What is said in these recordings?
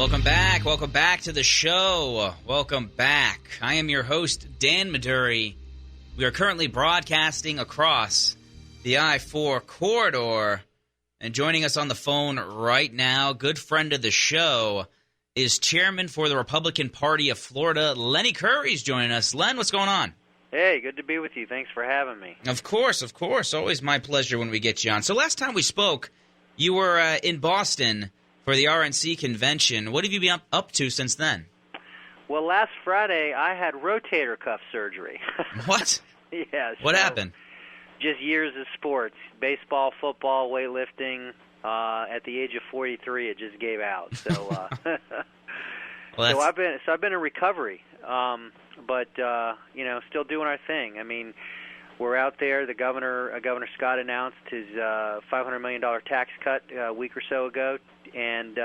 Welcome back. Welcome back to the show. Welcome back. I am your host, Dan Maduri. We are currently broadcasting across the I-4 corridor. And joining us on the phone right now, good friend of the show, is Chairman for the Republican Party of Florida, Lenny Curry's joining us. Len, what's going on? Hey, good to be with you. Thanks for having me. Of course. Always my pleasure when we get you on. So last time we spoke, you were in Boston for the RNC convention. What have you been up to since then? Well, last Friday, I had rotator cuff surgery. What? Yeah. What happened? Just years of sports. Baseball, football, weightlifting. At the age of 43, it just gave out. So, I've been in recovery. But still doing our thing. I mean, we're out there. The Governor Scott announced his $500 million tax cut a week or so ago, and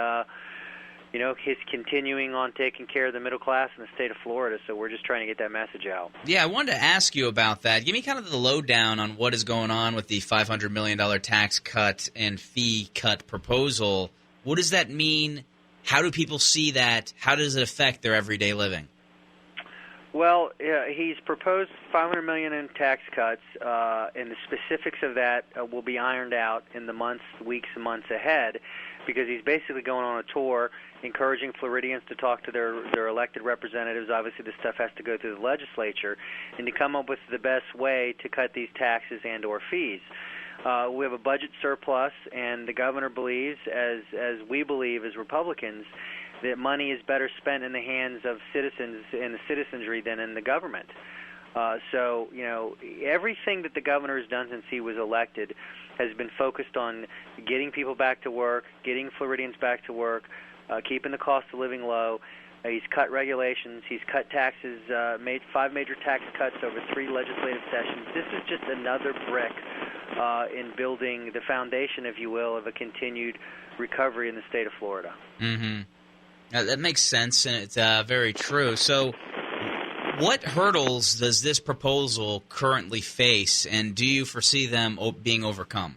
he's continuing on taking care of the middle class in the state of Florida. So we're just trying to get that message out. Yeah, I wanted to ask you about that. Give me kind of the lowdown on what is going on with the $500 million tax cut and fee cut proposal. What does that mean? How do people see that? How does it affect their everyday living? Well, he's proposed $500 million in tax cuts, and the specifics of that will be ironed out in the weeks and months ahead, because he's basically going on a tour encouraging Floridians to talk to their elected representatives. Obviously, this stuff has to go through the legislature, and to come up with the best way to cut these taxes and or fees. We have a budget surplus, and the governor believes, as we believe as Republicans, that money is better spent in the hands of citizens and the citizenry than in the government. Everything that the governor has done since he was elected has been focused on getting people back to work, getting Floridians back to work, keeping the cost of living low. He's cut regulations. He's cut taxes, made 5 major tax cuts over 3 legislative sessions. This is just another brick in building the foundation, if you will, of a continued recovery in the state of Florida. Mm-hmm. That makes sense, and it's very true. So what hurdles does this proposal currently face, and do you foresee them being overcome?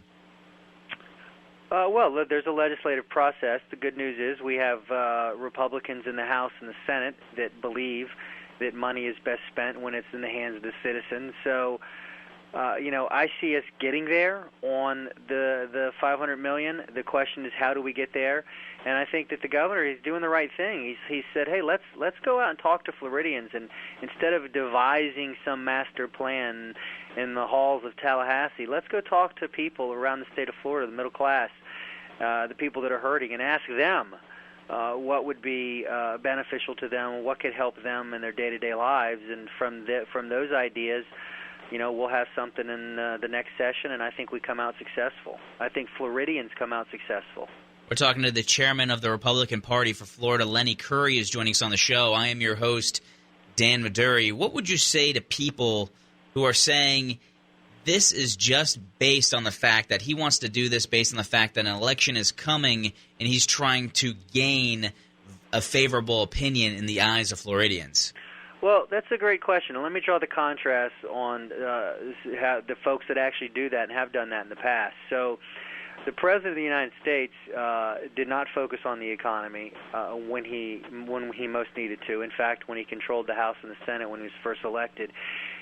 Well, there's a legislative process. The good news is we have Republicans in the House and the Senate that believe that money is best spent when it's in the hands of the citizens. So, I see us getting there on the $500 million. The question is, how do we get there? And I think that the governor is doing the right thing. He said, hey, let's go out and talk to Floridians, and instead of devising some master plan in the halls of Tallahassee, let's go talk to people around the state of Florida, the middle class, the people that are hurting, and ask them what would be beneficial to them, what could help them in their day-to-day lives. And from those ideas, we'll have something in the next session, and I think we come out successful. I think Floridians come out successful. We're talking to the chairman of the Republican Party for Florida, Lenny Curry, is joining us on the show. I am your host, Dan Maduri. What would you say to people who are saying this is just based on the fact that he wants to do this based on the fact that an election is coming and he's trying to gain a favorable opinion in the eyes of Floridians? Well, that's a great question. And let me draw the contrast on how the folks that actually do that and have done that in the past. So the President of the United States did not focus on the economy when he most needed to. In fact, when he controlled the House and the Senate when he was first elected,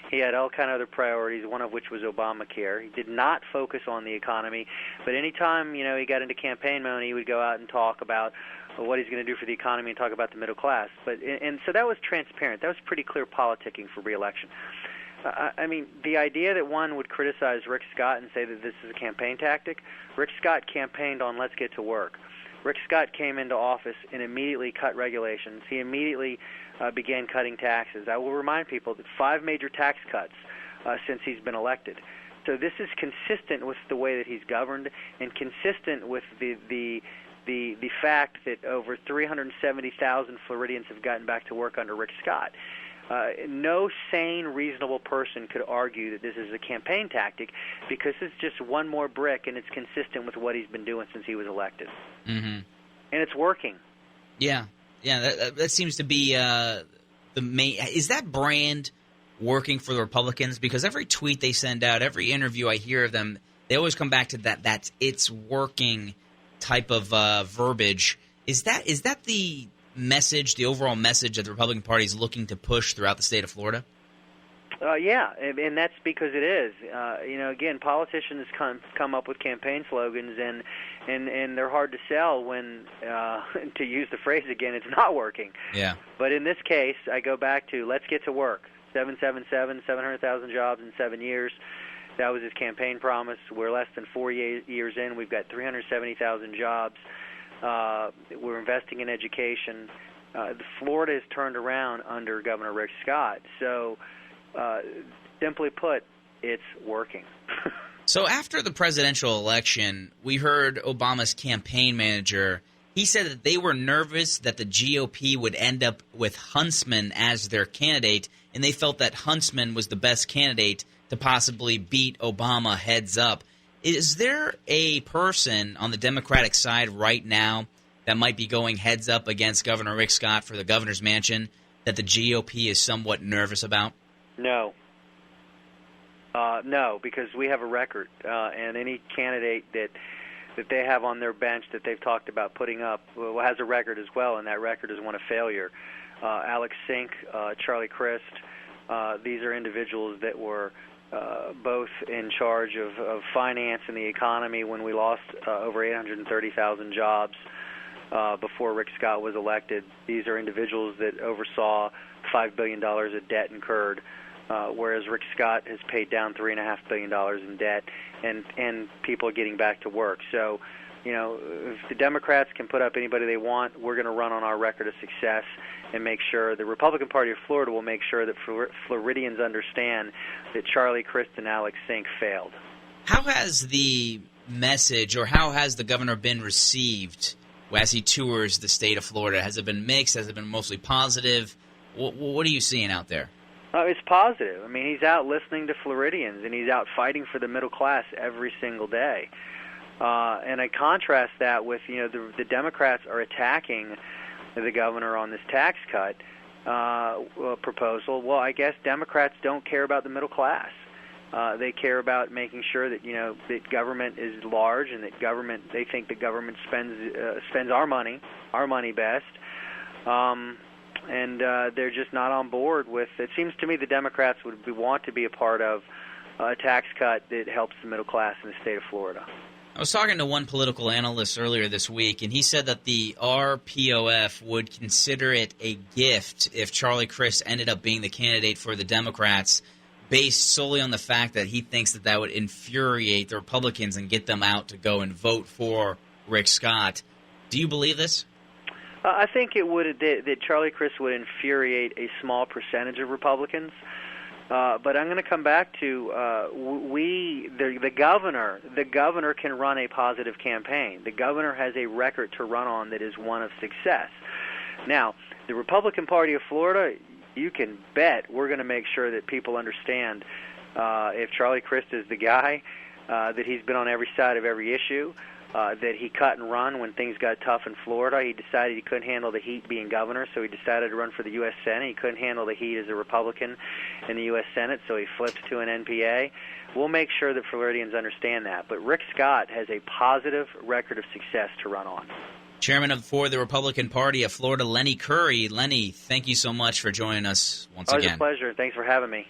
he had all kind of other priorities, one of which was Obamacare. He did not focus on the economy, but anytime he got into campaign mode, he would go out and talk about what he's going to do for the economy and talk about the middle class. And so that was transparent. That was pretty clear politicking for re-election. I mean, the idea that one would criticize Rick Scott and say that this is a campaign tactic, Rick Scott campaigned on let's get to work. Rick Scott came into office and immediately cut regulations. He immediately began cutting taxes. I will remind people that 5 major tax cuts since he's been elected. So this is consistent with the way that he's governed and consistent with the fact that over 370,000 Floridians have gotten back to work under Rick Scott. No sane, reasonable person could argue that this is a campaign tactic because it's just one more brick and it's consistent with what he's been doing since he was elected. Mm-hmm. And it's working. Yeah, that seems to be the main. Is that brand working for the Republicans? Because every tweet they send out, every interview I hear of them, they always come back to that's it's working type of verbiage. Is that the message, the overall message that the Republican Party is looking to push throughout the state of Florida? Yeah, and that's because it is. Again, politicians come up with campaign slogans, and they're hard to sell when, to use the phrase again, it's not working. Yeah. But in this case, I go back to let's get to work. 777, 700,000 jobs in 7 years. That was his campaign promise. We're less than 4 years in. We've got 370,000 jobs. We're investing in education. Florida has turned around under Governor Rick Scott. So, simply put, it's working. So after the presidential election, we heard Obama's campaign manager. He said that they were nervous that the GOP would end up with Huntsman as their candidate, and they felt that Huntsman was the best candidate to possibly beat Obama heads up. Is there a person on the Democratic side right now that might be going heads up against Governor Rick Scott for the governor's mansion that the GOP is somewhat nervous about? No. No, because we have a record, and any candidate that they have on their bench that they've talked about putting up has a record as well, and that record is one of failure. Alex Sink, Charlie Crist, these are individuals that were both in charge of finance and the economy when we lost over 830,000 jobs before Rick Scott was elected. These are individuals that oversaw $5 billion of debt incurred, whereas Rick Scott has paid down $3.5 billion in debt, and people are getting back to work. So, if the Democrats can put up anybody they want, we're going to run on our record of success and make sure the Republican Party of Florida will make sure that Floridians understand that Charlie Crist and Alex Sink failed. How has the message, or how has the governor been received as he tours the state of Florida? Has it been mixed? Has it been mostly positive? What are you seeing out there? It's positive. I mean, he's out listening to Floridians, and he's out fighting for the middle class every single day. And I contrast that with, the Democrats are attacking the governor on this tax cut proposal. Well, I guess Democrats don't care about the middle class. They care about making sure that, that government is large and that they think the government spends our money best. And they're just not on board with. It seems to me the Democrats would want to be a part of a tax cut that helps the middle class in the state of Florida. I was talking to one political analyst earlier this week, and he said that the RPOF would consider it a gift if Charlie Crist ended up being the candidate for the Democrats, based solely on the fact that he thinks that would infuriate the Republicans and get them out to go and vote for Rick Scott. Do you believe this? I think it would that Charlie Crist would infuriate a small percentage of Republicans. But I'm going to come back to the governor. The governor can run a positive campaign. The governor has a record to run on that is one of success. Now, the Republican Party of Florida, you can bet we're going to make sure that people understand if Charlie Crist is the guy, that he's been on every side of every issue. That he cut and run when things got tough in Florida. He decided he couldn't handle the heat being governor, so he decided to run for the U.S. Senate. He couldn't handle the heat as a Republican in the U.S. Senate, so he flips to an NPA. We'll make sure that Floridians understand that. But Rick Scott has a positive record of success to run on. Chairman for the Republican Party of Florida, Lenny Curry. Lenny, thank you so much for joining us once again. It was a pleasure. Thanks for having me.